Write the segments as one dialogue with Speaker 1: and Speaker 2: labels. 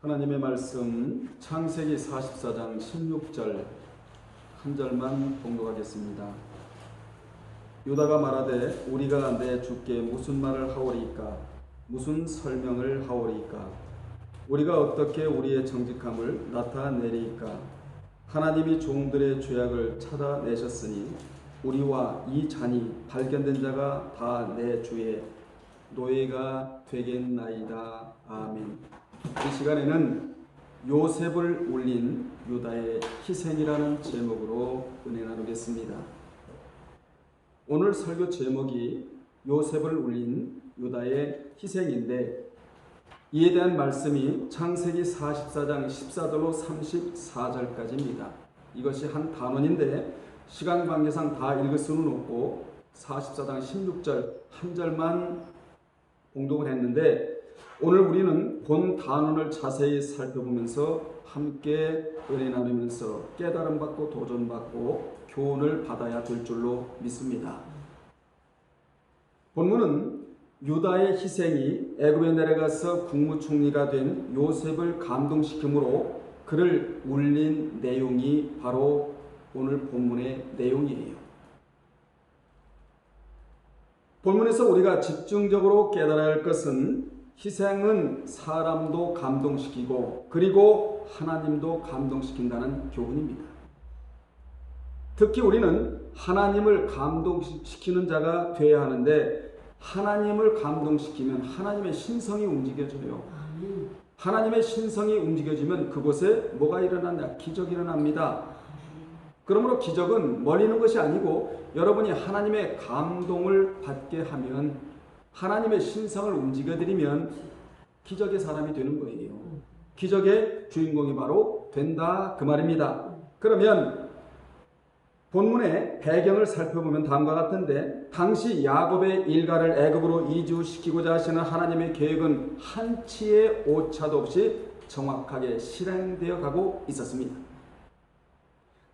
Speaker 1: 하나님의 말씀 창세기 44장 16절 한 절만 봉독하겠습니다. 유다가 말하되 우리가 내 주께 무슨 말을 하오리이까? 무슨 설명을 하오리이까? 우리가 어떻게 우리의 정직함을 나타내리이까? 하나님이 종들의 죄악을 찾아내셨으니 우리와 이 잔이 발견된 자가 다 내 주의 노예가 되겠나이다. 아멘. 이 시간에는 요셉을 울린 유다의 희생이라는 제목으로 은혜 나누겠습니다. 오늘 설교 제목이 요셉을 울린 유다의 희생인데, 이에 대한 말씀이 창세기 44장 14절로 34절까지입니다. 이것이 한 단원인데 시간 관계상 다 읽을 수는 없고 44장 16절 한 절만 봉독을 했는데, 오늘 우리는 본 단원을 자세히 살펴보면서 함께 은혜 나누면서 깨달음 받고 도전 받고 교훈을 받아야 될 줄로 믿습니다. 본문은 유다의 희생이 애굽에 내려가서 국무총리가 된 요셉을 감동시키므로 그를 울린 내용이 바로 오늘 본문의 내용이에요. 본문에서 우리가 집중적으로 깨달아야 할 것은 희생은 사람도 감동시키고 그리고 하나님도 감동시킨다는 교훈입니다. 특히 우리는 하나님을 감동시키는 자가 되어야 하는데, 하나님을 감동시키면 하나님의 신성이 움직여져요. 하나님의 신성이 움직여지면 그곳에 뭐가 일어나냐? 기적이 일어납니다. 그러므로 기적은 멀리 있는 것이 아니고 여러분이 하나님의 감동을 받게 하면, 하나님의 신성을 움직여드리면 기적의 사람이 되는 거예요. 기적의 주인공이 바로 된다, 그 말입니다. 그러면 본문의 배경을 살펴보면 다음과 같은데, 당시 야곱의 일가를 애굽으로 이주시키고자 하시는 하나님의 계획은 한치의 오차도 없이 정확하게 실행되어 가고 있었습니다.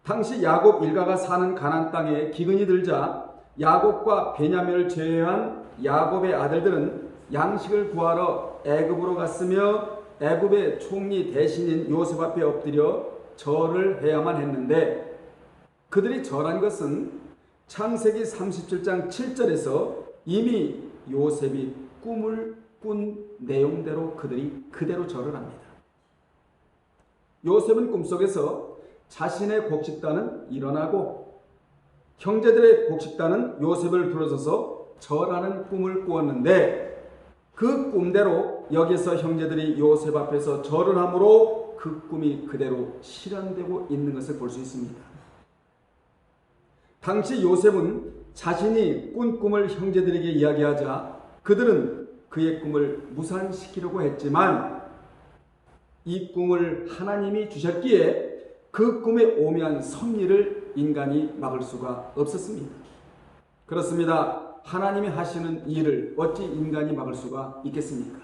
Speaker 1: 당시 야곱 일가가 사는 가나안 땅에 기근이 들자 야곱과 베냐민을 제외한 야곱의 아들들은 양식을 구하러 애굽으로 갔으며 애굽의 총리 대신인 요셉 앞에 엎드려 절을 해야만 했는데, 그들이 절한 것은 창세기 37장 7절에서 이미 요셉이 꿈을 꾼 내용대로 그들이 그대로 절을 합니다. 요셉은 꿈속에서 자신의 곡식단은 일어나고 형제들의 곡식단은 요셉을 둘러서서 절하는 꿈을 꾸었는데, 그 꿈대로 여기서 형제들이 요셉 앞에서 절을 하므로 그 꿈이 그대로 실현되고 있는 것을 볼 수 있습니다. 당시 요셉은 자신이 꾼 꿈을 형제들에게 이야기하자 그들은 그의 꿈을 무산시키려고 했지만, 이 꿈을 하나님이 주셨기에 그 꿈의 오묘한 섭리를 인간이 막을 수가 없었습니다. 그렇습니다. 하나님이 하시는 일을 어찌 인간이 막을 수가 있겠습니까?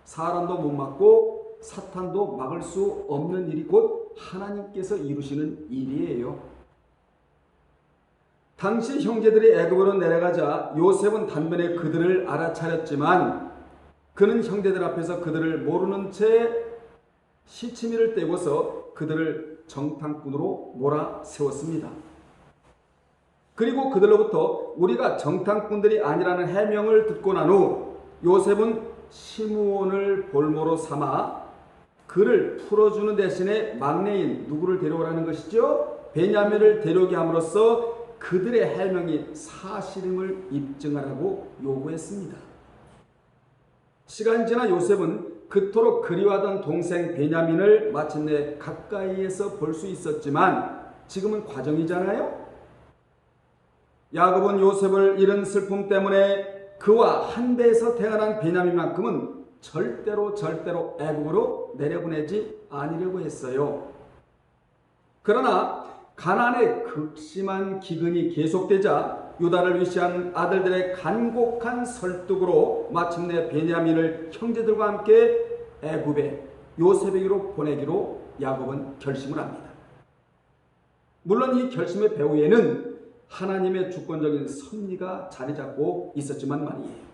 Speaker 1: 사람도 못 막고 사탄도 막을 수 없는 일이 곧 하나님께서 이루시는 일이에요. 당시 형제들이 애굽으로 내려가자 요셉은 단번에 그들을 알아차렸지만, 그는 형제들 앞에서 그들을 모르는 채 시치미를 떼고서 그들을 정탐꾼으로 몰아세웠습니다. 그리고 그들로부터 우리가 정탐꾼들이 아니라는 해명을 듣고 난 후 요셉은 시므온을 볼모로 삼아 그를 풀어주는 대신에 막내인 누구를 데려오라는 것이죠? 베냐민을 데려오게 함으로써 그들의 해명이 사실임을 입증하라고 요구했습니다. 시간이 지나 요셉은 그토록 그리워하던 동생 베냐민을 마침내 가까이에서 볼 수 있었지만 지금은 과정이잖아요. 야곱은 요셉을 잃은 슬픔 때문에 그와 한 배에서 태어난 베냐민만큼은 절대로 애굽으로 내려보내지 않으려고 했어요. 그러나 가나안의 극심한 기근이 계속되자 유다를 위시한 아들들의 간곡한 설득으로 마침내 베냐민을 형제들과 함께 애굽에 요셉에게로 보내기로 야곱은 결심을 합니다. 물론 이 결심의 배후에는 하나님의 주권적인 섭리가 자리 잡고 있었지만 말이에요.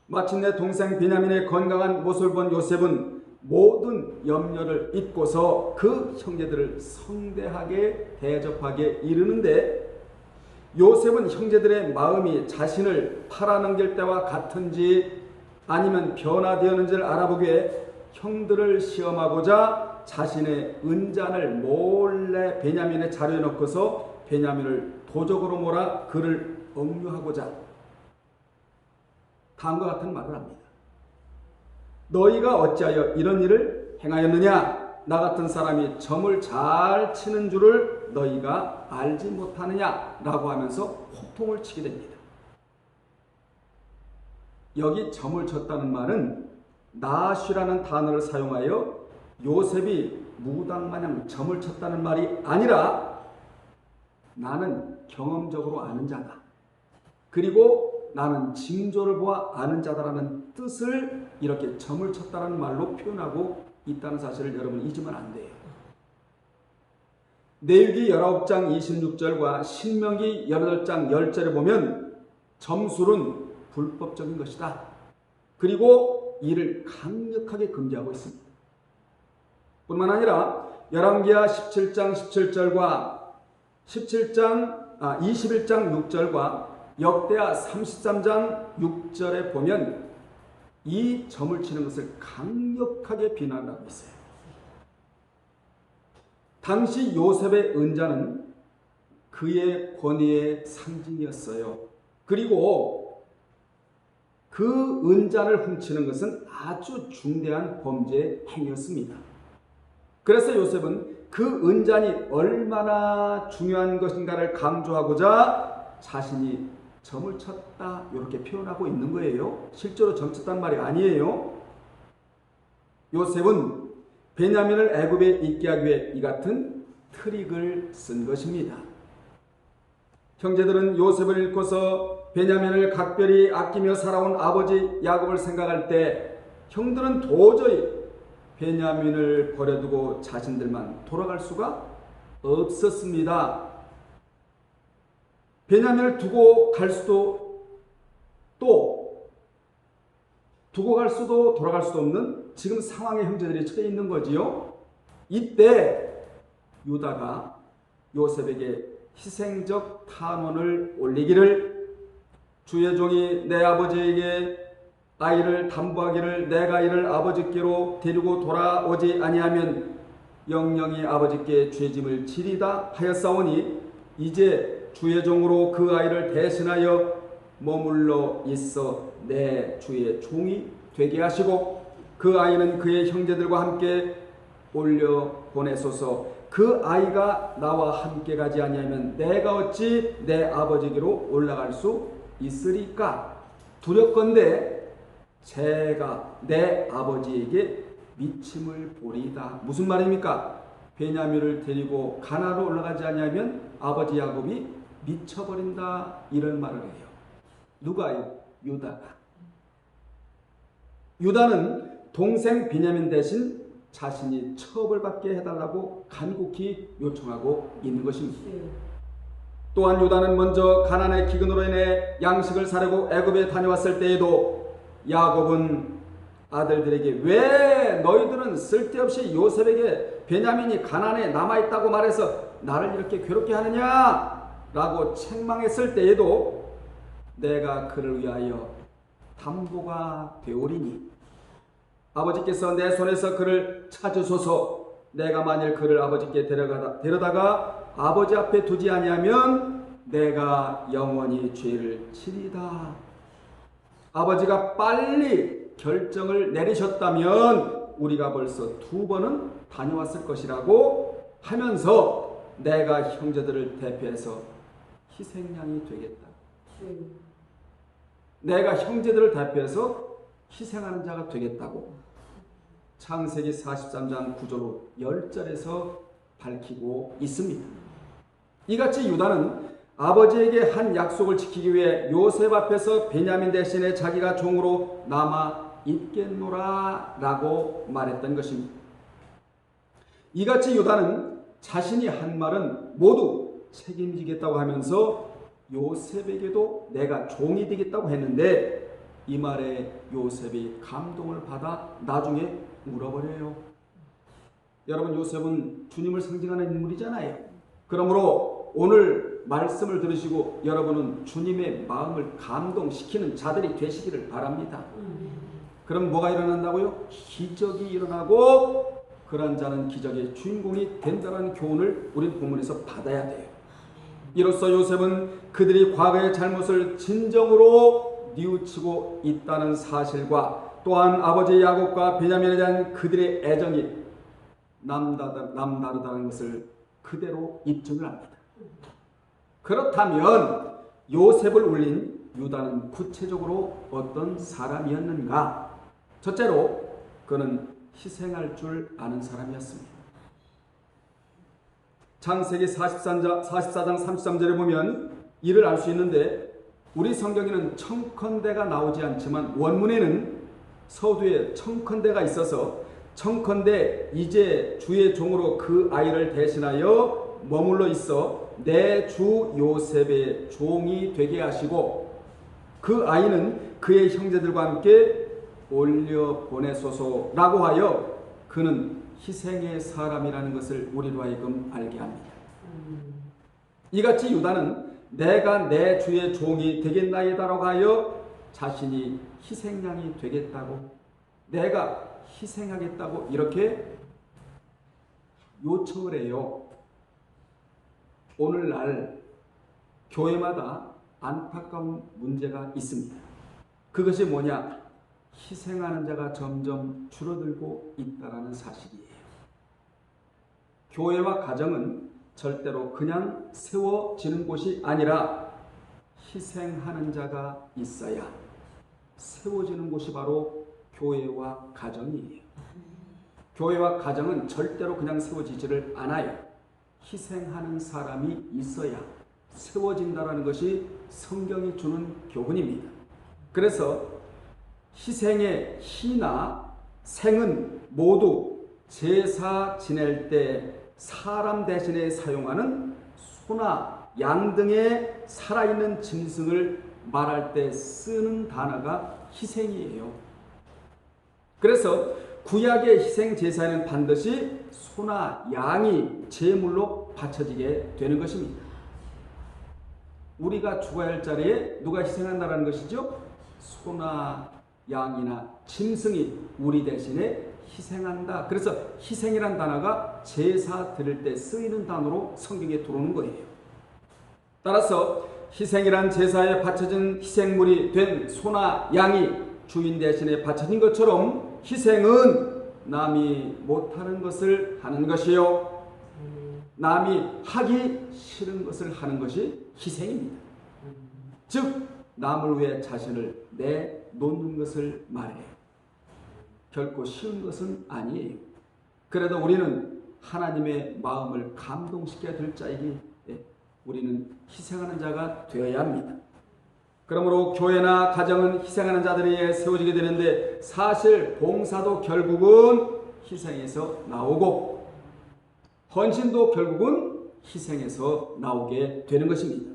Speaker 1: 마침내 동생 베냐민의 건강한 모습을 본 요셉은 모든 염려를 잊고서 그 형제들을 성대하게 대접하게 이르는데, 요셉은 형제들의 마음이 자신을 팔아넘길 때와 같은지 아니면 변화되었는지를 알아보기에 형들을 시험하고자 자신의 은잔을 몰래 베냐민의 자리에 넣고서 베냐민을 도적으로 몰아 그를 억류하고자 다음과 같은 말을 합니다. 너희가 어찌하여 이런 일을 행하였느냐? 나 같은 사람이 점을 잘 치는 줄을 너희가 알지 못하느냐? 라고 하면서 호통을 치게 됩니다. 여기 점을 쳤다는 말은 나쉬라는 단어를 사용하여 요셉이 무당마냥 점을 쳤다는 말이 아니라 나는 경험적으로 아는 자다, 그리고 나는 징조를 보아 아는 자다라는 뜻을 이렇게 점을 쳤다는 말로 표현하고 있다는 사실을 여러분 잊으면 안 돼요. 레위기 19장 26절과 신명기 18장 10절에 보면 점술은 불법적인 것이다, 그리고 이를 강력하게 금지하고 있습니다. 뿐만 아니라 열왕기하 17장 17절과 21장 6절과 역대하 33장 6절에 보면 이 점을 치는 것을 강력하게 비난하고 있어요. 당시 요셉의 은자는 그의 권위의 상징이었어요. 그리고 그 은잔을 훔치는 것은 아주 중대한 범죄 행위였습니다. 그래서 요셉은 그 은잔이 얼마나 중요한 것인가를 강조하고자 자신이 점을 쳤다 이렇게 표현하고 있는 거예요. 실제로 점 쳤단 말이 아니에요. 요셉은 베냐민을 애굽에 있게 하기 위해 이 같은 트릭을 쓴 것입니다. 형제들은 요셉을 잃고서 베냐민을 각별히 아끼며 살아온 아버지 야곱을 생각할 때 형들은 도저히 베냐민을 버려두고 자신들만 돌아갈 수가 없었습니다. 베냐민을 두고 갈 수도 돌아갈 수도 없는 지금 상황에 형제들이 처해 있는 거지요. 이때 유다가 요셉에게 희생적 탄원을 올리기를, 주의 종이 내 아버지에게 아이를 담보하기를 내가 이를 아버지께로 데리고 돌아오지 아니하면 영영이 아버지께 죄짐을 지리다 하였사오니 이제 주의 종으로 그 아이를 대신하여 머물러 있어 내 주의 종이 되게 하시고 그 아이는 그의 형제들과 함께 올려 보내소서. 그 아이가 나와 함께 가지 아니하면 내가 어찌 내 아버지께로 올라갈 수 있으리까? 두렵건대 제가 내 아버지에게 미침을 보리이다. 무슨 말입니까? 베냐민을 데리고 가나안으로 올라가지 아니하면 아버지 야곱이 미쳐버린다, 이런 말을 해요. 누가요? 유다가. 유다는 동생 베냐민 대신 자신이 처벌받게 해달라고 간곡히 요청하고 있는 것입니다. 또한 유다는 먼저 가난의 기근으로 인해 양식을 사려고 애굽에 다녀왔을 때에도 야곱은 아들들에게 왜 너희들은 쓸데없이 요셉에게 베냐민이 가난에 남아있다고 말해서 나를 이렇게 괴롭게 하느냐 라고 책망했을 때에도 내가 그를 위하여 담보가 되오리니 아버지께서 내 손에서 그를 찾으소서. 내가 만일 그를 아버지께 데려다가 아버지 앞에 두지 아니하면 내가 영원히 죄를 지리다. 아버지가 빨리 결정을 내리셨다면 우리가 벌써 2번은 다녀왔을 것이라고 하면서 내가 형제들을 대표해서 희생양이 되겠다. 내가 형제들을 대표해서 희생하는 자가 되겠다고 창세기 43장 9절로 10절에서 밝히고 있습니다. 이같이 유다는 아버지에게 한 약속을 지키기 위해 요셉 앞에서 베냐민 대신에 자기가 종으로 남아 있겠노라 라고 말했던 것입니다. 이같이 유다는 자신이 한 말은 모두 책임지겠다고 하면서 요셉에게도 내가 종이 되겠다고 했는데 이 말에 요셉이 감동을 받아 나중에 울어버려요. 여러분, 요셉은 주님을 상징하는 인물이잖아요. 그러므로 오늘 말씀을 들으시고 여러분은 주님의 마음을 감동시키는 자들이 되시기를 바랍니다. 그럼 뭐가 일어난다고요? 기적이 일어나고 그런 자는 기적의 주인공이 된다는 교훈을 우리 본문에서 받아야 돼요. 이로써 요셉은 그들이 과거의 잘못을 진정으로 뉘우치고 있다는 사실과 또한 아버지 야곱과 베냐민에 대한 그들의 애정이 남다르다는 것을 그대로 입증을 합니다. 그렇다면 요셉을 울린 유다는 구체적으로 어떤 사람이었는가? 첫째로 그는 희생할 줄 아는 사람이었습니다. 창세기 44장 33절에 보면 이를 알 수 있는데 우리 성경에는 청컨대가 나오지 않지만 원문에는 서두에 청컨대가 있어서 청컨대 이제 주의 종으로 그 아이를 대신하여 머물러 있어 내 주 요셉의 종이 되게 하시고 그 아이는 그의 형제들과 함께 올려 보내소서라고 하여 그는 희생의 사람이라는 것을 우리로 하여금 알게 합니다. 이같이 유다는 내가 내 주의 종이 되겠나이다라고 하여 자신이 희생양이 되겠다고, 내가 희생하겠다고 이렇게 요청을 해요. 오늘날 교회마다 안타까운 문제가 있습니다. 그것이 뭐냐? 희생하는 자가 점점 줄어들고 있다는 사실이에요. 교회와 가정은 절대로 그냥 세워지는 곳이 아니라 희생하는 자가 있어야 세워지는 곳이 바로 교회와 가정이에요. 교회와 가정은 절대로 그냥 세워지지를 않아요. 희생하는 사람이 있어야 세워진다는 것이 성경이 주는 교훈입니다. 그래서 희생의 희나 생은 모두 제사 지낼 때 사람 대신에 사용하는 소나 양 등의 살아있는 짐승을 말할 때 쓰는 단어가 희생이에요. 그래서 구약의 희생 제사에는 반드시 소나 양이 제물로 바쳐지게 되는 것입니다. 우리가 죽어야 할 자리에 누가 희생한다는 것이죠? 소나 양이나 짐승이 우리 대신에 희생한다. 그래서 희생이란 단어가 제사 드릴 때 쓰이는 단어로 성경에 들어오는 거예요. 따라서 희생이란 제사에 바쳐진 희생물이 된 소나 양이 주인 대신에 바쳐진 것처럼 희생은 남이 못하는 것을 하는 것이요, 남이 하기 싫은 것을 하는 것이 희생입니다. 즉 남을 위해 자신을 내놓는 것을 말해요. 결코 쉬운 것은 아니에요. 그래도 우리는 하나님의 마음을 감동시켜야 될 자이기 우리는 희생하는 자가 되어야 합니다. 그러므로 교회나 가정은 희생하는 자들에 의해 세워지게 되는데 사실 봉사도 결국은 희생에서 나오고 헌신도 결국은 희생에서 나오게 되는 것입니다.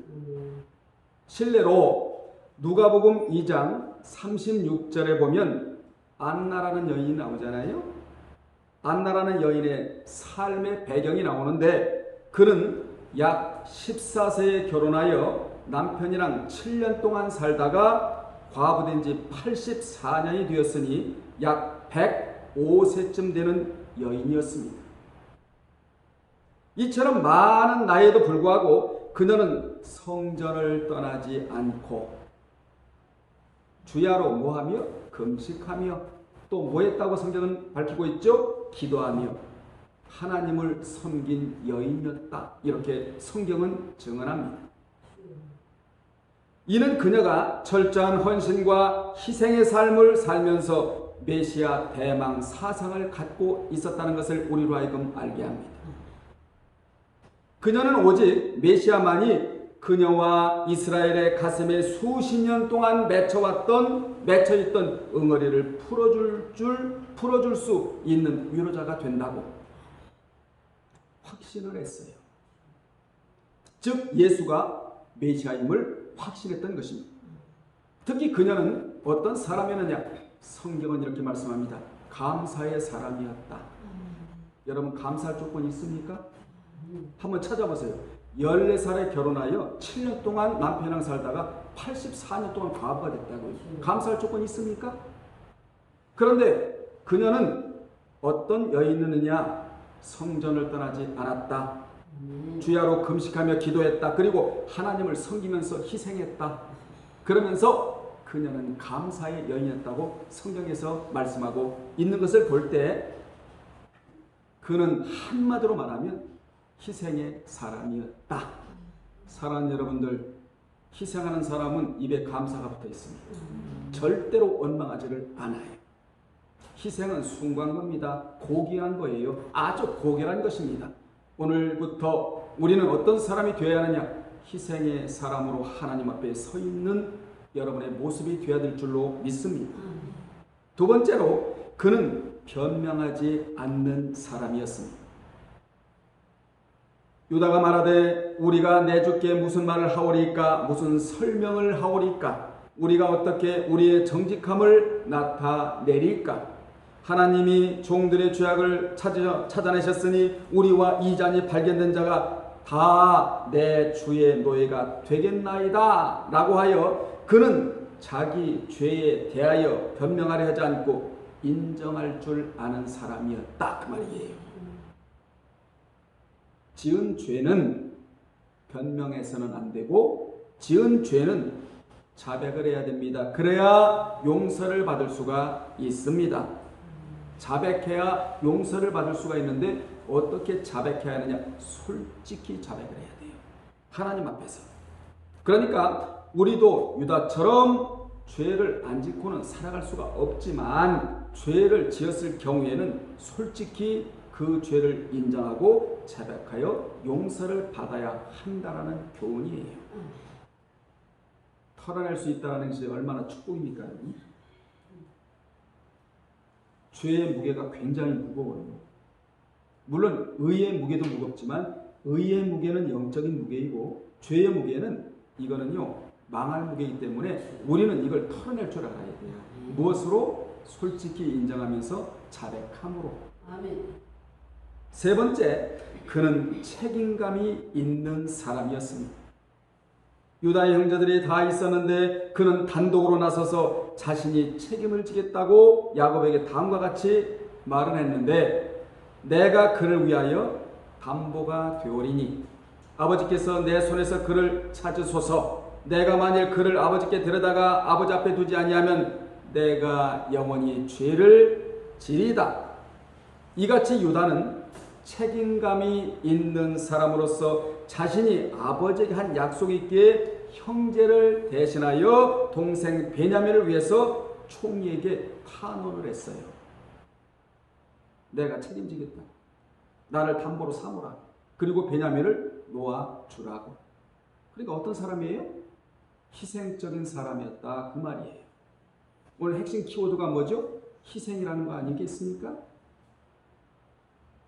Speaker 1: 실례로 누가복음 2장 36절에 보면 안나라는 여인이 나오잖아요. 안나라는 여인의 삶의 배경이 나오는데 그는 약 14세에 결혼하여 남편이랑 7년 동안 살다가 과부된 지 84년이 되었으니 약 105세쯤 되는 여인이었습니다. 이처럼 많은 나이에도 불구하고 그녀는 성전을 떠나지 않고 주야로 뭐하며? 금식하며 또 뭐했다고 성경은 밝히고 있죠? 기도하며 하나님을 섬긴 여인이었다. 이렇게 성경은 증언합니다. 이는 그녀가 철저한 헌신과 희생의 삶을 살면서 메시아 대망 사상을 갖고 있었다는 것을 우리로 하여금 알게 합니다. 그녀는 오직 메시아만이 그녀와 이스라엘의 가슴에 수십 년 동안 맺혀있던 응어리를 풀어줄 수 있는 위로자가 된다고 확신을 했어요. 즉 예수가 메시아임을 확신했던 것입니다. 특히 그녀는 어떤 사람이었느냐? 성경은 이렇게 말씀합니다. 감사의 사람이었다. 여러분 감사할 조건이 있습니까? 한번 찾아보세요. 14살에 결혼하여 7년 동안 남편이랑 살다가 84년 동안 과부가 됐다고요. 감사할 조건이 있습니까? 그런데 그녀는 어떤 여인이느냐? 성전을 떠나지 않았다. 주야로 금식하며 기도했다. 그리고 하나님을 섬기면서 희생했다. 그러면서 그녀는 감사의 여인이었다고 성경에서 말씀하고 있는 것을 볼 때 그는 한마디로 말하면 희생의 사람이었다. 사랑하는 여러분들, 희생하는 사람은 입에 감사가 붙어 있습니다. 절대로 원망하지를 않아요. 희생은 숭고한 겁니다. 고귀한 거예요. 아주 고결한 것입니다. 오늘부터 우리는 어떤 사람이 되어야 하느냐? 희생의 사람으로 하나님 앞에 서 있는 여러분의 모습이 되어야 될 줄로 믿습니다. 두 번째로 그는 변명하지 않는 사람이었습니다. 유다가 말하되 우리가 내 주께 무슨 말을 하오리까? 무슨 설명을 하오리까? 우리가 어떻게 우리의 정직함을 나타내리까? 하나님이 종들의 죄악을 찾아내셨으니 우리와 이잔이 발견된 자가 다 내 주의 노예가 되겠나이다 라고 하여 그는 자기 죄에 대하여 변명하려 하지 않고 인정할 줄 아는 사람이었다 그 말이에요. 지은 죄는 변명해서는 안 되고 지은 죄는 자백을 해야 됩니다. 그래야 용서를 받을 수가 있습니다. 자백해야 용서를 받을 수가 있는데 어떻게 자백해야 하느냐? 솔직히 자백을 해야 돼요. 하나님 앞에서. 그러니까 우리도 유다처럼 죄를 안 짓고는 살아갈 수가 없지만 죄를 지었을 경우에는 솔직히 그 죄를 인정하고 자백하여 용서를 받아야 한다는 교훈이에요. 털어낼 수 있다는 것이 얼마나 축복입니까? 죄의 무게가 굉장히 무거워요. 물론 의의 무게도 무겁지만 의의 무게는 영적인 무게이고 죄의 무게는 이거는요 망할 무게이기 때문에 우리는 이걸 털어낼 줄 알아야 돼요. 무엇으로? 솔직히 인정하면서 자백함으로.
Speaker 2: 아멘.
Speaker 1: 세 번째, 그는 책임감이 있는 사람이었습니다. 유다의 형제들이 다 있었는데 그는 단독으로 나서서 자신이 책임을 지겠다고 야곱에게 다음과 같이 말을 했는데 내가 그를 위하여 담보가 되오리니 아버지께서 내 손에서 그를 찾으소서. 내가 만일 그를 아버지께 데려다가 아버지 앞에 두지 아니하면 내가 영원히 죄를 지리다. 이같이 유다는 책임감이 있는 사람으로서 자신이 아버지에게 한 약속이 있기에 형제를 대신하여 동생 베냐민을 위해서 총리에게 탄원을 했어요. 내가 책임지겠다. 나를 담보로 삼으라. 그리고 베냐민을 놓아주라고. 그러니까 어떤 사람이에요? 희생적인 사람이었다 그 말이에요. 오늘 핵심 키워드가 뭐죠? 희생이라는 거 아니겠습니까?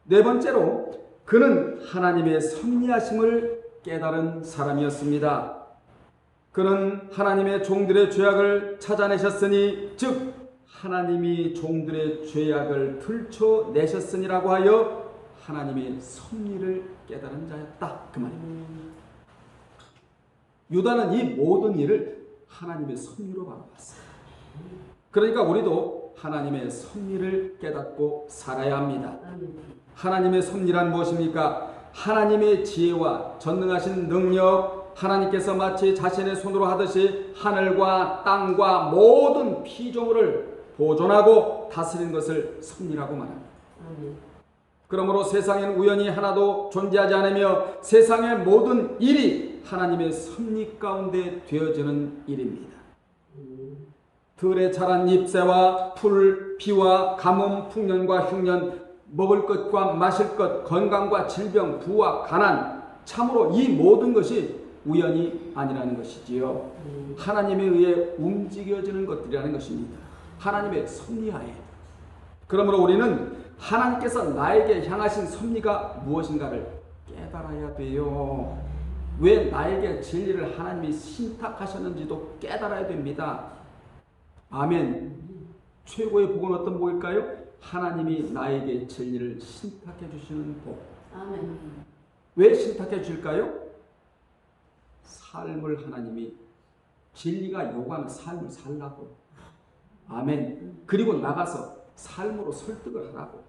Speaker 1: 네 번째로 그는 하나님의 섭리하심을 깨달은 사람이었습니다. 그는 하나님의 종들의 죄악을 찾아내셨으니 즉 하나님이 종들의 죄악을 들춰내셨으니라고 하여 하나님의 섭리를 깨달은 자였다 그 말입니다. 유다는 이 모든 일을 하나님의 섭리로 바라봤어요. 그러니까 우리도 하나님의 섭리를 깨닫고 살아야 합니다. 하나님의 섭리란 무엇입니까? 하나님의 지혜와 전능하신 능력, 하나님께서 마치 자신의 손으로 하듯이 하늘과 땅과 모든 피조물을 보존하고 다스리는 것을 섭리라고 말합니다. 그러므로 세상엔 우연이 하나도 존재하지 않으며 세상의 모든 일이 하나님의 섭리 가운데 되어지는 일입니다. 들에 자란 잎새와 풀, 비와 가뭄, 풍년과 흉년, 먹을 것과 마실 것, 건강과 질병, 부와 가난, 참으로 이 모든 것이 우연이 아니라는 것이지요. 하나님에 의해 움직여지는 것들이라는 것입니다. 하나님의 섭리하에. 그러므로 우리는 하나님께서 나에게 향하신 섭리가 무엇인가를 깨달아야 돼요. 왜 나에게 진리를 하나님이 신탁하셨는지도 깨달아야 됩니다. 아멘. 최고의 복은 어떤 복일까요? 하나님이 나에게 진리를 신탁해 주시는 복.
Speaker 2: 아멘.
Speaker 1: 왜 신탁해 주실까요? 삶을 하나님이 진리가 요구하는 삶을 살라고. 아멘. 그리고 나가서 삶으로 설득을 하라고.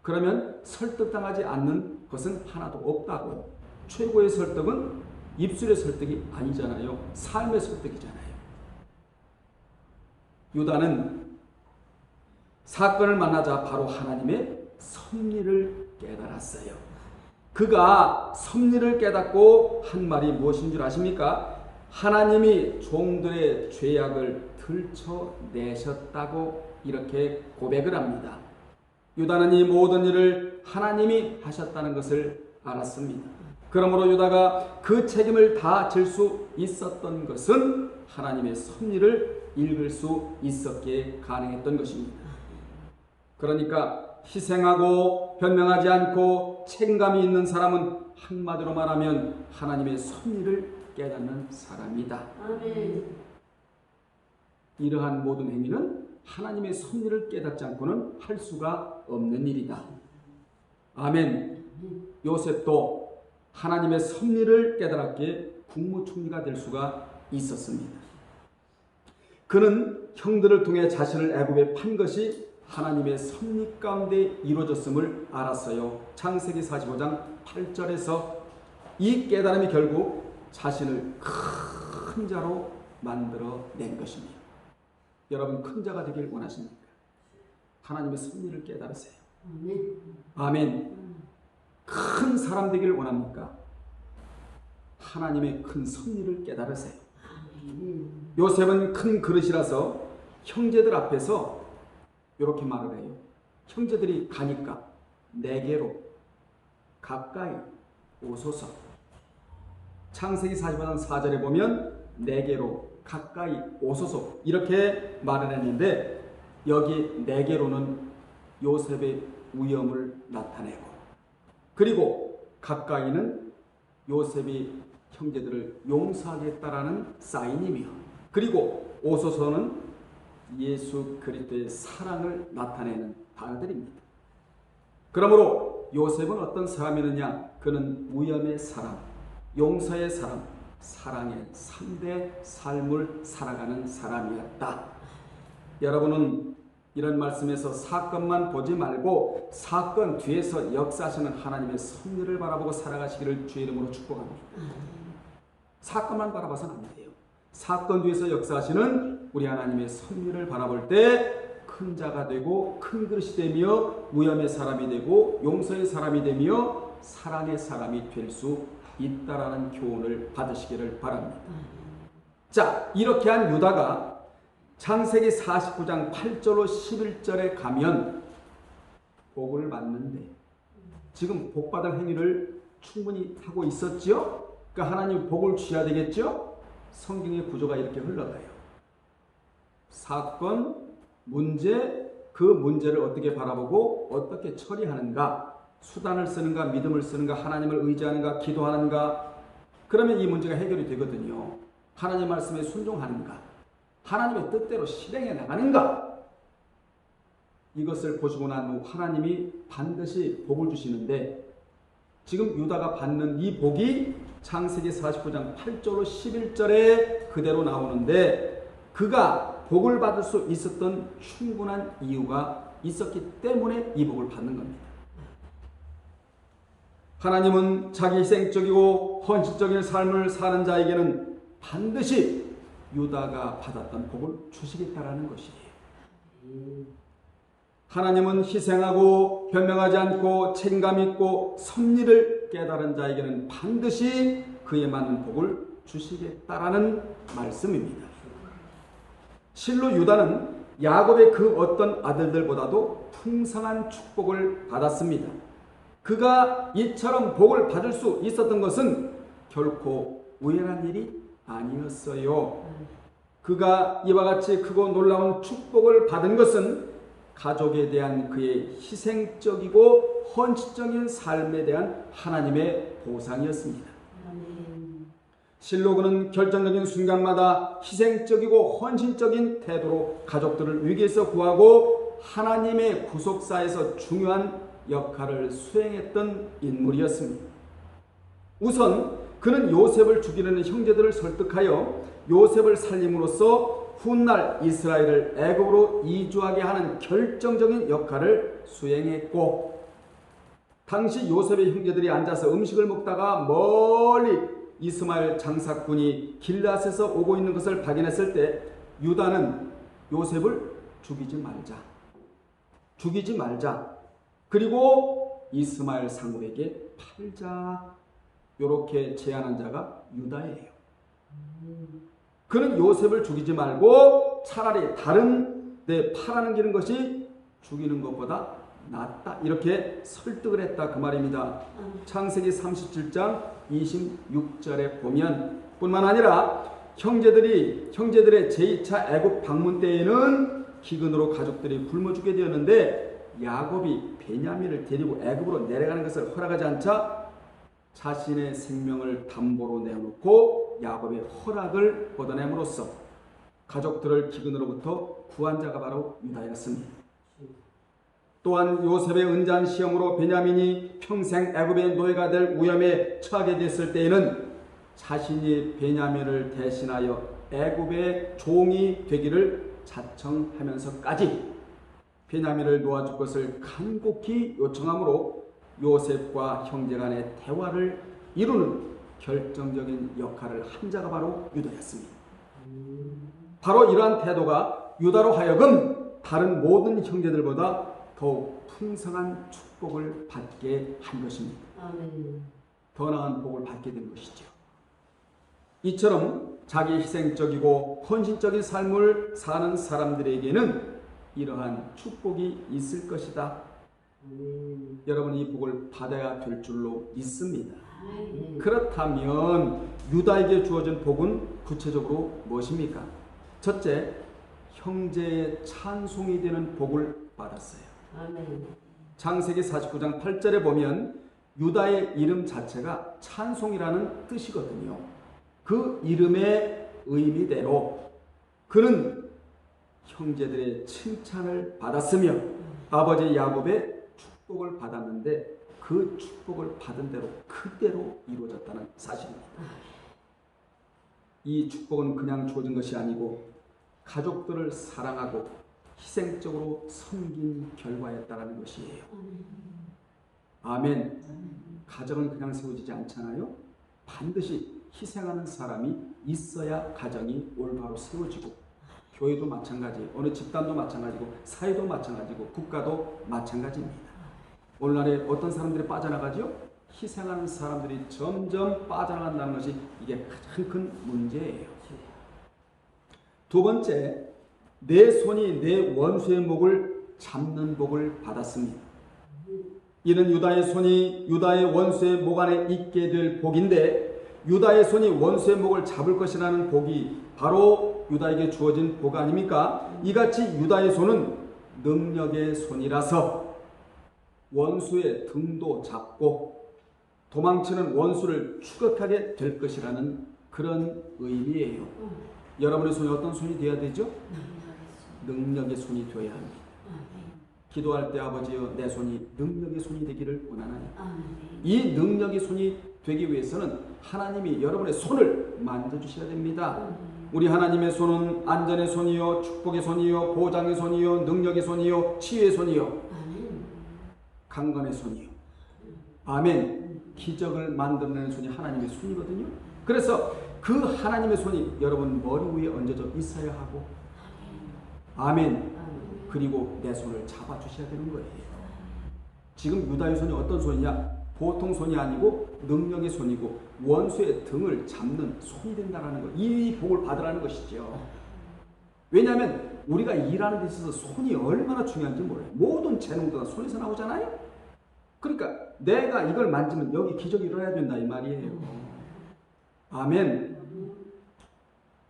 Speaker 1: 그러면 설득당하지 않는 것은 하나도 없다고. 최고의 설득은 입술의 설득이 아니잖아요. 삶의 설득이잖아요. 유다는 사건을 만나자 바로 하나님의 섭리를 깨달았어요. 그가 섭리를 깨닫고 한 말이 무엇인 줄 아십니까? 하나님이 종들의 죄악을 들춰내셨다고 이렇게 고백을 합니다. 유다는 이 모든 일을 하나님이 하셨다는 것을 알았습니다. 그러므로 유다가 그 책임을 다 질 수 있었던 것은 하나님의 섭리를 읽을 수 있었기에 가능했던 것입니다. 그러니까 희생하고 변명하지 않고 책임감이 있는 사람은 한마디로 말하면 하나님의 섭리를 깨닫는 사람이다.
Speaker 2: 아멘.
Speaker 1: 이러한 모든 행위는 하나님의 섭리를 깨닫지 않고는 할 수가 없는 일이다. 아멘. 요셉도 하나님의 섭리를 깨달았기에 국무총리가 될 수가 있었습니다. 그는 형들을 통해 자신을 애굽에 판 것이 하나님의 섭리 가운데 이루어졌음을 알았어요. 창세기 45장 8절에서 이 깨달음이 결국 자신을 큰 자로 만들어낸 것입니다. 여러분 큰 자가 되길 원하십니까? 하나님의 섭리를 깨달으세요. 아멘. 큰 사람 되기를 원합니까? 하나님의 큰 섭리를 깨달으세요. 요셉은 큰 그릇이라서 형제들 앞에서 이렇게 말을 해요. 형제들이 가니까 내게로 가까이 오소서. 창세기 45장 4절에 보면 내게로 가까이 오소서 이렇게 말을 했는데 여기 내게로는 요셉의 위엄을 나타내고 그리고 가까이는 요셉이 형제들을 용서하겠다라는 사인이며 그리고 오소서는 예수 그리스도의 사랑을 나타내는 단어들입니다. 그러므로 요셉은 어떤 사람이느냐? 그는 위엄의 사람, 용서의 사람, 사랑의 3대 삶을 살아가는 사람이었다. 여러분은 이런 말씀에서 사건만 보지 말고 사건 뒤에서 역사하시는 하나님의 섭리를 바라보고 살아가시기를 주의 이름으로 축복합니다. 사건만 바라봐서는 안 돼요. 사건 뒤에서 역사하시는 우리 하나님의 섭리를 바라볼 때 큰 자가 되고 큰 그릇이 되며 무염의 사람이 되고 용서의 사람이 되며 사랑의 사람이 될 수 있다라는 교훈을 받으시기를 바랍니다. 자, 이렇게 한 유다가 창세기 49장 8절로 11절에 가면 복을 받는데 지금 복받을 행위를 충분히 하고 있었죠? 그러니까 하나님 복을 주셔야 되겠죠? 성경의 구조가 이렇게 흘러가요. 사건, 문제, 그 문제를 어떻게 바라보고 어떻게 처리하는가, 수단을 쓰는가, 믿음을 쓰는가, 하나님을 의지하는가, 기도하는가, 그러면 이 문제가 해결이 되거든요. 하나님 말씀에 순종하는가, 하나님의 뜻대로 실행해 나가는가, 이것을 보시고 난 후 하나님이 반드시 복을 주시는데 지금 유다가 받는 이 복이 창세기 49장 8절로 11절에 그대로 나오는데 그가 복을 받을 수 있었던 충분한 이유가 있었기 때문에 이 복을 받는 겁니다. 하나님은 자기 희생적이고 헌신적인 삶을 사는 자에게는 반드시 유다가 받았던 복을 주시겠다라는 것이에요. 하나님은 희생하고 변명하지 않고 책임감 있고 섭리를 깨달은 자에게는 반드시 그에 맞는 복을 주시겠다라는 말씀입니다. 실로 유다는 야곱의 그 어떤 아들들보다도 풍성한 축복을 받았습니다. 그가 이처럼 복을 받을 수 있었던 것은 결코 우연한 일이 아니었어요. 그가 이와 같이 크고 놀라운 축복을 받은 것은 가족에 대한 그의 희생적이고 헌신적인 삶에 대한 하나님의 보상이었습니다. 실로 그는 결정적인 순간마다 희생적이고 헌신적인 태도로 가족들을 위기에서 구하고 하나님의 구속사에서 중요한 역할을 수행했던 인물이었습니다. 우선 그는 요셉을 죽이려는 형제들을 설득하여 요셉을 살림으로써 훗날 이스라엘을 애굽으로 이주하게 하는 결정적인 역할을 수행했고, 당시 요셉의 형제들이 앉아서 음식을 먹다가 멀리 이스마엘 장사꾼이 길앗에서 오고 있는 것을 발견했을 때 유다는 요셉을 죽이지 말자, 그리고 이스마엘 상국에게 팔자, 이렇게 제안한 자가 유다예요. 그는 요셉을 죽이지 말고 차라리 다른 데 팔아넘기는 것이 죽이는 것보다 낫다, 이렇게 설득을 했다, 그 말입니다. 창세기 37장 26절에 보면 뿐만 아니라 형제들의 제2차 애굽 방문 때에는 기근으로 가족들이 굶어 죽게 되었는데 야곱이 베냐민을 데리고 애굽으로 내려가는 것을 허락하지 않자 자신의 생명을 담보로 내어놓고 야곱의 허락을 얻어냄으로써 가족들을 기근으로부터 구한 자가 바로 유다였습니다. 또한 요셉의 은잔 시험으로 베냐민이 평생 애굽의 노예가 될 위험에 처하게 됐을 때에는 자신이 베냐민을 대신하여 애굽의 종이 되기를 자청하면서까지 베냐민을 놓아줄 것을 간곡히 요청하므로 요셉과 형제 간의 대화를 이루는 결정적인 역할을 한 자가 바로 유다였습니다. 바로 이러한 태도가 유다로 하여금 다른 모든 형제들보다 더욱 풍성한 축복을 받게 한 것입니다. 더 나은 복을 받게 된 것이죠. 이처럼 자기 희생적이고 헌신적인 삶을 사는 사람들에게는 이러한 축복이 있을 것이다. 여러분, 이 복을 받아야 될 줄로 믿습니다. 그렇다면 유다에게 주어진 복은 구체적으로 무엇입니까? 첫째, 형제의 찬송이 되는 복을 받았어요. 창세기 49장 8절에 보면 유다의 이름 자체가 찬송이라는 뜻이거든요. 그 이름의 의미대로 그는 형제들의 칭찬을 받았으며 아버지 야곱의 축복을 받았는데 그 축복을 받은 대로 그대로 이루어졌다는 사실입니다. 이 축복은 그냥 주어진 것이 아니고 가족들을 사랑하고 희생적으로 섬긴 결과였다는 것이에요. 아멘. 가정은 그냥 세워지지 않잖아요. 반드시 희생하는 사람이 있어야 가정이 올바로 세워지고, 교회도 마찬가지, 어느 집단도 마찬가지고, 사회도 마찬가지고, 국가도 마찬가지입니다. 오늘날에 어떤 사람들이 빠져나가죠? 희생하는 사람들이 점점 빠져나간다는 것이 이게 가장 큰 문제예요. 두 번째, 내 손이 내 원수의 목을 잡는 복을 받았습니다. 이는 유다의 손이 유다의 원수의 목 안에 있게 될 복인데, 유다의 손이 원수의 목을 잡을 것이라는 복이 바로 유다에게 주어진 복 아닙니까? 이같이 유다의 손은 능력의 손이라서 원수의 등도 잡고 도망치는 원수를 추격하게 될 것이라는 그런 의미예요. 여러분의 손이 어떤 손이 되어야 되죠? 능력의 손이 되어야 합니다. 기도할 때 아버지여 내 손이 능력의 손이 되기를 원하나니, 이 능력의 손이 되기 위해서는 하나님이 여러분의 손을 만져주셔야 됩니다. 우리 하나님의 손은 안전의 손이요, 축복의 손이요, 보장의 손이요, 능력의 손이요, 치유의 손이요, 강건의 손이요. 아멘. 기적을 만들어내는 손이 하나님의 손이거든요. 그래서 그 하나님의 손이 여러분 머리 위에 얹어져 있어야 하고, 아멘. 그리고 내 손을 잡아주셔야 되는 거예요. 지금 유다의 손이 어떤 손이냐? 보통 손이 아니고 능력의 손이고 원수의 등을 잡는 손이 된다는 것. 이 복을 받으라는 것이죠. 왜냐하면 우리가 일하는 데 있어서 손이 얼마나 중요한지 몰라요. 모든 재능도 다 손에서 나오잖아요. 그러니까 내가 이걸 만지면 여기 기적이 일어나야 된다 이 말이에요. 아멘.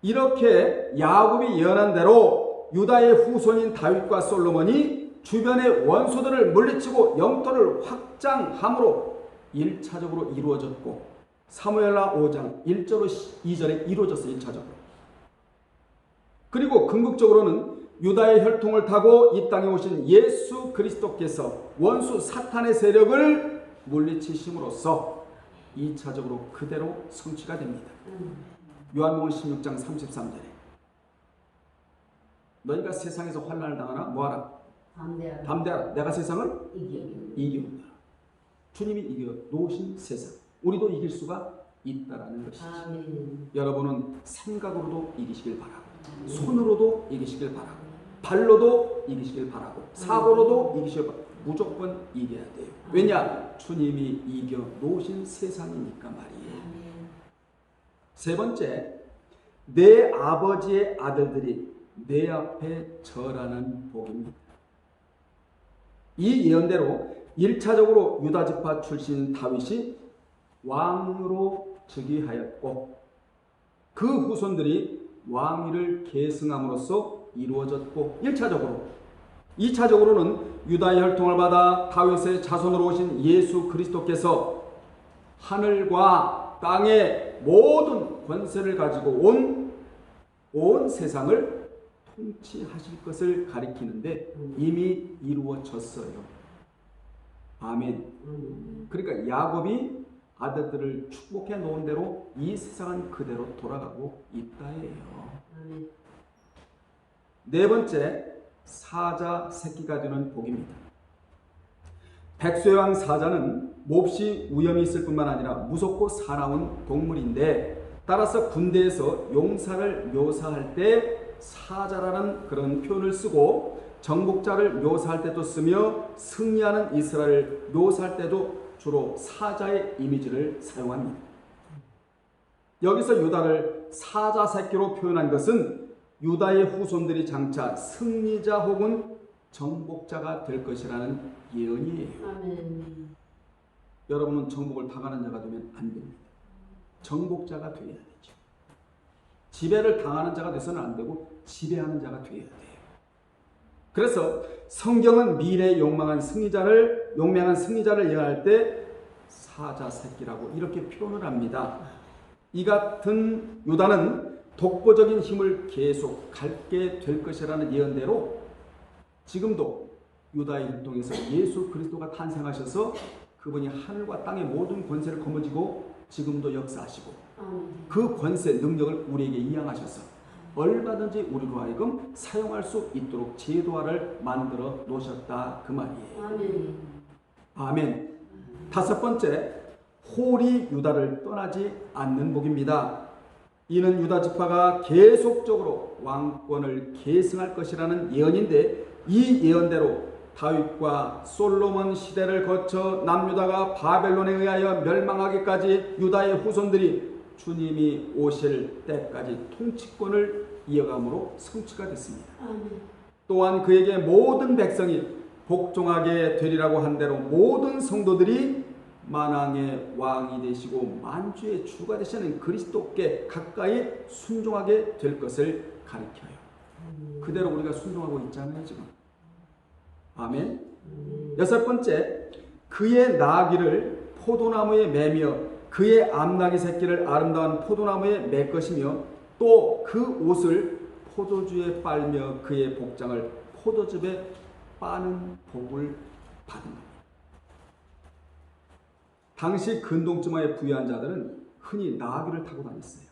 Speaker 1: 이렇게 야곱이 예언한 대로 유다의 후손인 다윗과 솔로몬이 주변의 원수들을 물리치고 영토를 확장함으로 1차적으로 이루어졌고, 사무엘하 5장 1절로 2절에 이루어졌어요. 1차적으로. 그리고 궁극적으로는 유다의 혈통을 타고 이 땅에 오신 예수 그리스도께서 원수 사탄의 세력을 물리치심으로써 2차적으로 그대로 성취가 됩니다. 요한복음 16장 33절에 너희가 세상에서 환난을 당하나 뭐하라? 담대하라. 내가 세상을 이기온다. 주님이 이겨 놓으신 세상, 우리도 이길 수가 있다라는 것이죠. 여러분은 생각으로도 이기시길 바라고, 손으로도 이기시길 바라고, 발로도 이기시길 바라고, 사고로도 이기시길 바라고, 무조건 이겨야 돼요. 왜냐? 주님이 이겨 놓으신 세상이니까 말이에요. 세 번째, 내 아버지의 아들들이 내 앞에 절하는 복입니다. 이 예언대로 1차적으로 유다지파 출신 다윗이 왕으로 즉위하였고 그 후손들이 왕위를 계승함으로써 이루어졌고 1차적으로, 2차적으로는 유다의 혈통을 받아 다윗의 자손으로 오신 예수 그리스도께서 하늘과 땅의 모든 권세를 가지고 온 세상을 통치하실 것을 가리키는데 이미 이루어졌어요. 아멘. 그러니까 야곱이 아들들을 축복해 놓은 대로 이 세상은 그대로 돌아가고 있다예요. 네 번째, 사자 새끼가 되는 복입니다. 백수의 왕 사자는 몹시 위험이 있을 뿐만 아니라 무섭고 사나운 동물인데, 따라서 군대에서 용사를 묘사할 때 사자라는 그런 표현을 쓰고 정복자를 묘사할 때도 쓰며 승리하는 이스라엘을 묘사할 때도 주로 사자의 이미지를 사용합니다. 여기서 유다를 사자 새끼로 표현한 것은 유다의 후손들이 장차 승리자 혹은 정복자가 될 것이라는 예언이에요.
Speaker 2: 아멘.
Speaker 1: 여러분은 정복을 당하는 자가 되면 안 됩니다. 정복자가 되어야 되죠. 지배를 당하는 자가 돼서는 안 되고 지배하는 자가 되어야 돼요. 그래서 성경은 미래에 용맹한 승리자를 예언할 때 사자 새끼라고 이렇게 표현을 합니다. 이 같은 유다는 독보적인 힘을 계속 갖게 될 것이라는 예언대로 지금도 유다의 혈통에서 예수 그리스도가 탄생하셔서 그분이 하늘과 땅의 모든 권세를 거머쥐고 지금도 역사하시고 그 권세, 능력을 우리에게 이양하셔서 얼마든지 우리로 하여금 사용할 수 있도록 제도화를 만들어 놓으셨다 그 말이에요.
Speaker 2: 아멘.
Speaker 1: 아멘. 다섯 번째, 홀이 유다를 떠나지 않는 복입니다. 이는 유다 지파가 계속적으로 왕권을 계승할 것이라는 예언인데, 이 예언대로 다윗과 솔로몬 시대를 거쳐 남유다가 바벨론에 의하여 멸망하기까지 유다의 후손들이 주님이 오실 때까지 통치권을 이어감으로 성취가 됐습니다. 또한 그에게 모든 백성이 복종하게 되리라고 한 대로 모든 성도들이 만왕의 왕이 되시고 만주의 주가 되시는 그리스도께 가까이 순종하게 될 것을 가리켜요. 그대로 우리가 순종하고 있잖아요 지금. 아멘. 여섯 번째, 그의 나귀를 포도나무에 매며 그의 암나귀 새끼를 아름다운 포도나무에 맬 것이며 또 그 옷을 포도주에 빨며 그의 복장을 포도즙에 빠는 복을 받은 겁니다. 당시 근동쯤하에 부유한 자들은 흔히 나귀를 타고 다녔어요.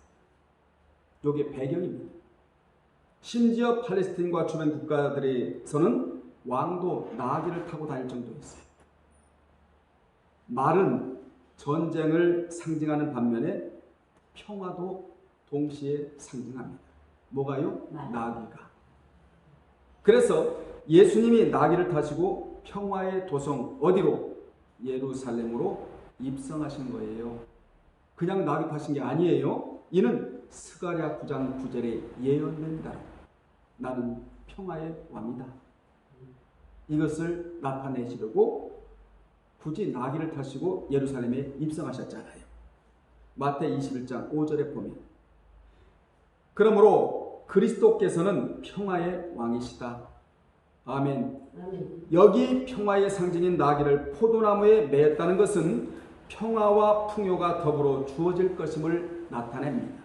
Speaker 1: 이게 배경입니다. 심지어 팔레스틴과 주변 국가들에서는 왕도 나귀를 타고 다닐 정도였어요. 말은 전쟁을 상징하는 반면에 평화도 동시에 상징합니다. 뭐가요? 나귀가. 그래서 예수님이 나귀를 타시고 평화의 도성 어디로? 예루살렘으로 입성하신 거예요. 그냥 나귀 타신 게 아니에요. 이는 스가랴 9장 9절에 예언된 대로 나는 평화의 왕이다. 이것을 나타내시려고 굳이 나귀를 타시고 예루살렘에 입성하셨잖아요. 마태 21장 5절에 보면, 그러므로 그리스도께서는 평화의 왕이시다. 아멘. 여기 평화의 상징인 나귀를 포도나무에 매었다는 것은 평화와 풍요가 더불어 주어질 것임을 나타냅니다.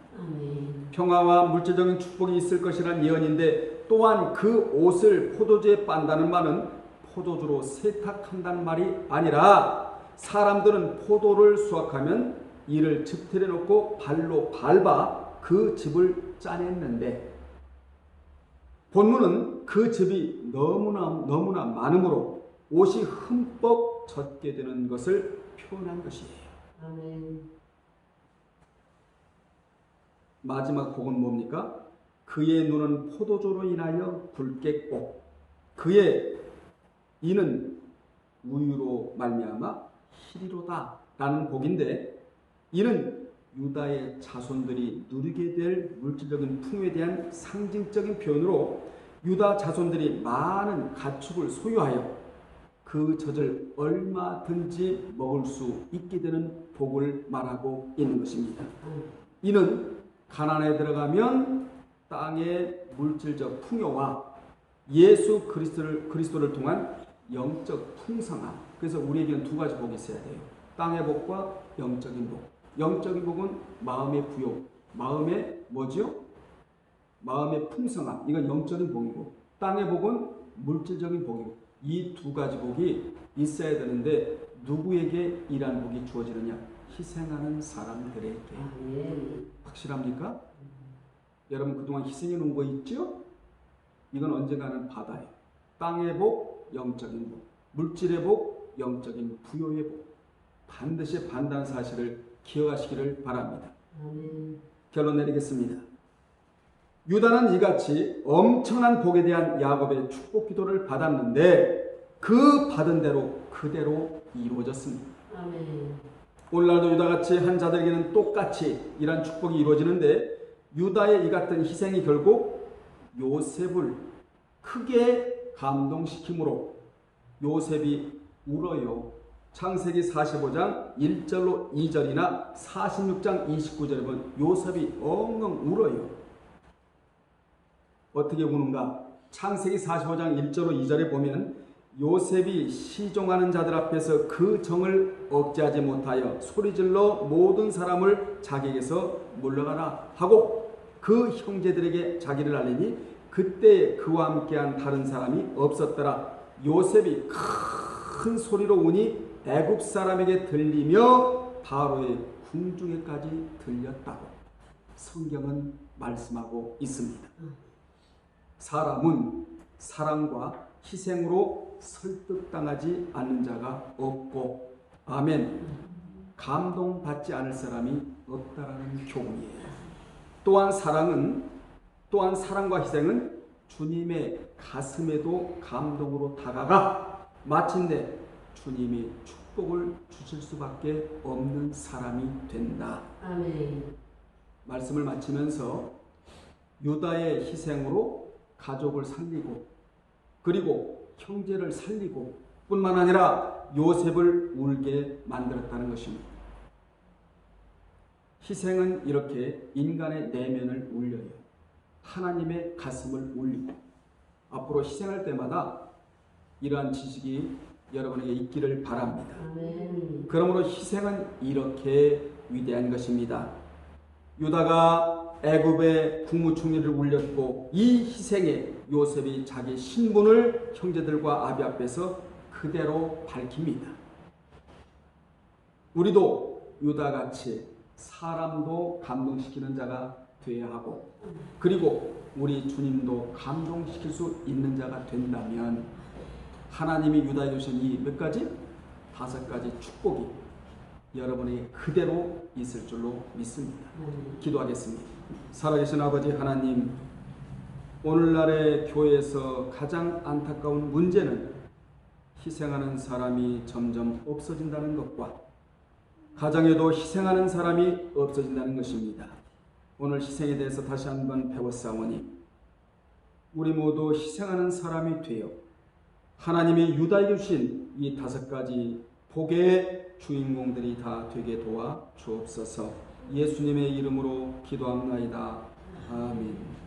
Speaker 1: 평화와 물질적인 축복이 있을 것이라는 예언인데 또한 그 옷을 포도주에 빤다는 말은 포도주로 세탁한다는 말이 아니라 사람들은 포도를 수확하면 이를 즙틀에 놓고 발로 밟아 그 즙을 짜냈는데 본문은 그 즙이 너무나 많으므로 옷이 흠뻑 젖게 되는 것을 표현한 것이에요.
Speaker 2: 아멘.
Speaker 1: 마지막 복은 뭡니까? 그의 눈은 포도주로 인하여 붉겠고 그의 이는 우유로 말미암아 희리로다 라는 복인데 이는 유다의 자손들이 누리게 될 물질적인 풍요에 대한 상징적인 표현으로 유다 자손들이 많은 가축을 소유하여 그 젖을 얼마든지 먹을 수 있게 되는 복을 말하고 있는 것입니다. 이는 가나안에 들어가면 땅의 물질적 풍요와 예수 그리스도를 통한 영적 풍성함. 그래서 우리에게는 두 가지 복이 있어야 돼요. 땅의 복과 영적인 복. 영적인 복은 마음의 부요. 마음의 뭐지요? 마음의 풍성함. 이건 영적인 복이고 땅의 복은 물질적인 복이고 이 두 가지 복이 있어야 되는데 누구에게 이러한 복이 주어지느냐? 희생하는 사람들에게. 확실합니까? 여러분 그동안 희생해 놓은 거 있죠? 이건 언젠가는 받아요. 땅의 복, 영적인 복. 물질의 복, 영적인 부요의 복. 반드시 반드한 사실을 기억하시기를 바랍니다. 결론 내리겠습니다. 유다는 이같이 엄청난 복에 대한 야곱의 축복 기도를 받았는데 그 받은 대로 그대로 이루어졌습니다. 오늘날도 유다같이 한 자들에게는 똑같이 이러한 축복이 이루어지는데 유다의 이 같은 희생이 결국 요셉을 크게 감동시키므로 요셉이 울어요. 창세기 45장 1절로 2절이나 46장 29절에 보면 요셉이 엉엉 울어요. 어떻게 우는가? 창세기 45장 1절로 2절에 보면 요셉이 시종하는 자들 앞에서 그 정을 억제하지 못하여 소리질러 모든 사람을 자기에게서 물러가라 하고 그 형제들에게 자기를 알리니 그때 그와 함께한 다른 사람이 없었더라. 요셉이 큰 소리로 우니 애굽 사람에게 들리며 바로의 궁중에까지 들렸다고 성경은 말씀하고 있습니다. 사람은 사랑과 희생으로 설득당하지 않는 자가 없고 아멘. 감동받지 않을 사람이 없다라는 교훈이에요. 또한 사랑과 희생은 주님의 가슴에도 감동으로 다가가 마침내 주님이 축복을 주실 수밖에 없는 사람이 된다.
Speaker 2: 아멘.
Speaker 1: 말씀을 마치면서 유다의 희생으로 가족을 살리고 그리고 형제를 살리고 뿐만 아니라 요셉을 울게 만들었다는 것입니다. 희생은 이렇게 인간의 내면을 울려요. 하나님의 가슴을 울리고 앞으로 희생할 때마다 이러한 지식이 여러분에게 있기를 바랍니다.
Speaker 2: 아멘.
Speaker 1: 그러므로 희생은 이렇게 위대한 것입니다. 유다가 애굽의 국무총리를 울렸고 이 희생에 요셉이 자기 신분을 형제들과 아비 앞에서 그대로 밝힙니다. 우리도 유다같이 사람도 감동시키는 자가 되어야 하고 그리고 우리 주님도 감동시킬 수 있는 자가 된다면 하나님이 유다에 주신 이 몇 가지? 5가지 축복이 여러분에게 그대로 있을 줄로 믿습니다. 기도하겠습니다. 살아계신 아버지 하나님, 오늘날의 교회에서 가장 안타까운 문제는 희생하는 사람이 점점 없어진다는 것과 가정에도 희생하는 사람이 없어진다는 것입니다. 오늘 희생에 대해서 다시 한번 배웠사오니 우리 모두 희생하는 사람이 되어 하나님이 유다에게 주신 이 5가지 복의 주인공들이 다 되게 도와 주옵소서. 예수님의 이름으로 기도합나이다. 아멘.